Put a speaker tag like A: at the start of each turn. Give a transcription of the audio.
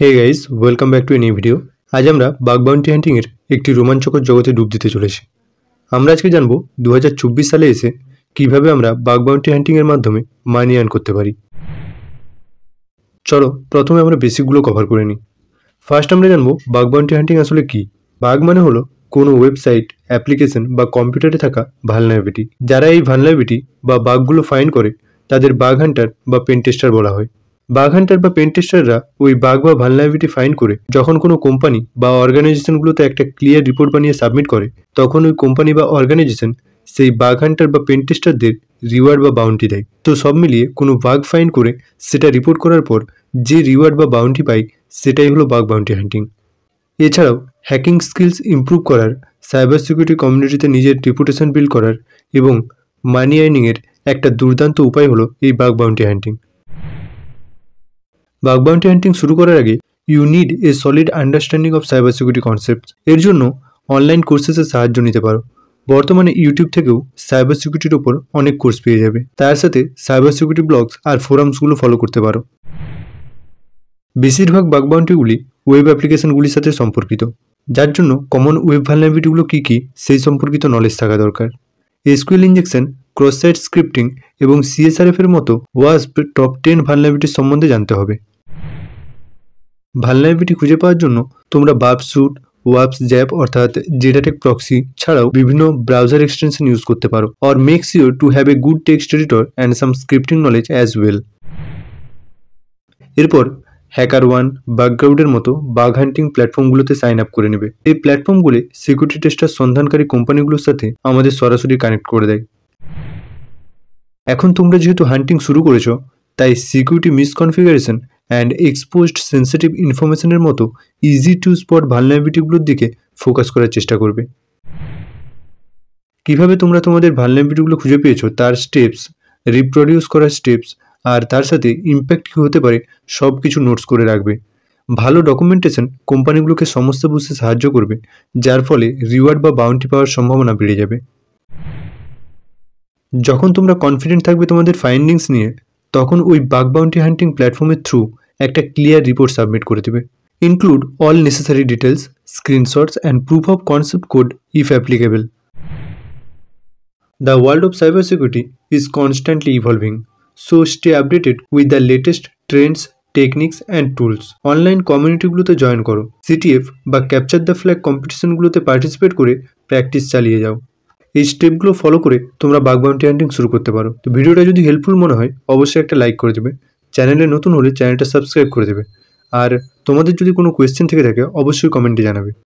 A: Hey guys, welcome back to a new video. আজ আমরা bug bounty হান্টিংয়ের একটি রোমাঞ্চকর জগতে ডুব দিতে চলেছি। আমরা আজকে জানবো 2024 সালে এসে কিভাবে আমরা বাগ বাউন্টি হান্টিংয়ের মাধ্যমে মানি আর্ন করতে পারি। চলো প্রথমে আমরা বেসিকগুলো কভার করে নিই। ফার্স্ট আমরা জানবো বাগ বাউন্টি হান্টিং আসলে কি। বাগ মানে হলো কোনো ওয়েবসাইট, অ্যাপ্লিকেশন বা কম্পিউটারে থাকা ভালনারেবিলিটি। যারা এই ভালনারেবিলিটি বা বাগগুলো ফাইন্ড করে তাদের বাগ হান্টার বা পেন টেস্টার বলা হয়। বাগ হান্টার বা পেন টেস্টাররা ওই বাগ বা ভালনারেবিলিটি ফাইন্ড করে যখন কোনো কোম্পানি বা অর্গানাইজেশনগুলোতে একটা ক্লিয়ার রিপোর্ট বানিয়ে সাবমিট করে, তখন ওই কোম্পানি বা অর্গানাইজেশন সেই বাগ হান্টার বা পেন টেস্টারদের রিওয়ার্ড বা বাউন্টি দেয়। তো সব মিলিয়ে কোনো বাগ ফাইন্ড করে সেটা রিপোর্ট করার পর যে রিওয়ার্ড বা বাউন্টি পাই সেটাই হলো বাগ বাউন্টি হান্টিং। এছাড়াও হ্যাকিং স্কিলস ইমপ্রুভ করার, সাইবার সিকিউরিটি কমিউনিটিতে নিজের রেপুটেশন বিল্ড করার এবং মানি আর্নিংয়ের একটা দুর্দান্ত উপায় হলো এই bug bounty hunting. Bug bounty hunting শুরু করার আগে you need a solid understanding of cyber security concept. এর জন্য অনলাইন কোর্সেসের সাহায্য নিতে পারো। বর্তমানে ইউটিউব থেকেও সাইবার সিকিউরিটির ওপর অনেক কোর্স পেয়ে যাবে। তার সাথে সাইবার সিকিউরিটি ব্লগস আর ফোরামসগুলো ফলো করতে পারো। বেশিরভাগ বাগ বাউন্টিগুলি ওয়েব অ্যাপ্লিকেশনগুলির সাথে সম্পর্কিত, যার জন্য কমন ওয়েব ভালনারেবিলিটিগুলো কী কী সেই সম্পর্কিত নলেজ থাকা দরকার। SQL injection, cross site scripting এবং সিএসআরএফ এর মতো ওয়াসপ টপ 10 ভালনারেবিলিটির সম্বন্ধে জানতে হবে। ভালনারেবিলিটি খুঁজে পাওয়ার জন্য তোমরা বার্বস্যুট, ওয়াপস জ্যাপ অর্থাৎ জেডাটেক প্রক্সি ছাড়াও বিভিন্ন ব্রাউজার এক্সটেনশন ইউজ করতে পারো। Or make sure to have a good text editor and some scripting knowledge as well. এরপর হ্যাকার1, বাগগ্রাউন্ডের মতো বাগ হান্টিং প্ল্যাটফর্মগুলোতে সাইন আপ করে নেবে। এই প্ল্যাটফর্মগুলি সিকিউরিটি টেস্টার সন্ধানকারী কোম্পানিগুলোর সাথে আমাদের সরাসরি কানেক্ট করে দেয়। এখন তোমরা যেহেতু হান্টিং শুরু করেছো, তাই সিকিউরিটি মিসকনফিগারেশন অ্যান্ড এক্সপোজড সেন্সিটিভ ইনফরমেশনের মতো ইজি টু স্পট ভালনারেবিলিটিগুলোর দিকে ফোকাস করার চেষ্টা করবে। কিভাবে তোমরা তোমাদের ভালনারেবিলিটিগুলো খুঁজে পেয়েছো তার স্টেপস, রিপ্রডিউস করার স্টেপস আর তার সাথে ইম্প্যাক্ট কী হতে পারে সব কিছু নোটস করে রাখবে। ভালো ডকুমেন্টেশন কোম্পানিগুলোকে সমস্যা বুঝতে সাহায্য করবে, যার ফলে রিওয়ার্ড বা বাউন্টি পাওয়ার সম্ভাবনা বেড়ে যাবে। যখন তোমরা কনফিডেন্ট থাকবে তোমাদের ফাইন্ডিংস নিয়ে, তখন ওই বাগ বাউন্টি হান্টিং প্ল্যাটফর্মের থ্রু একটা ক্লিয়ার রিপোর্ট সাবমিট করে দেবে। Include all necessary details, screenshots and proof of concept code if applicable. The world of cybersecurity is constantly evolving, so stay updated with the latest trends, techniques and tools. Online কমিউনিটিগুলোতে join করো, CTF বা capture the flag কম্পিটিশনগুলোতে participate করে practice চালিয়ে যাও। এই স্টেপগুলো follow করে তোমরা বাগ বাউন্টি হান্টিং শুরু করতে পারো। তো ভিডিওটা যদি হেল্পফুল মনে হয় অবশ্যই একটা লাইক করে দেবে, চ্যানেলে নতুন হলে চ্যানেলটা সাবস্ক্রাইব করে দেবে, আর তোমাদের যদি কোনো কোয়েশ্চেন থেকে থাকে অবশ্যই কমেন্টে জানাবে।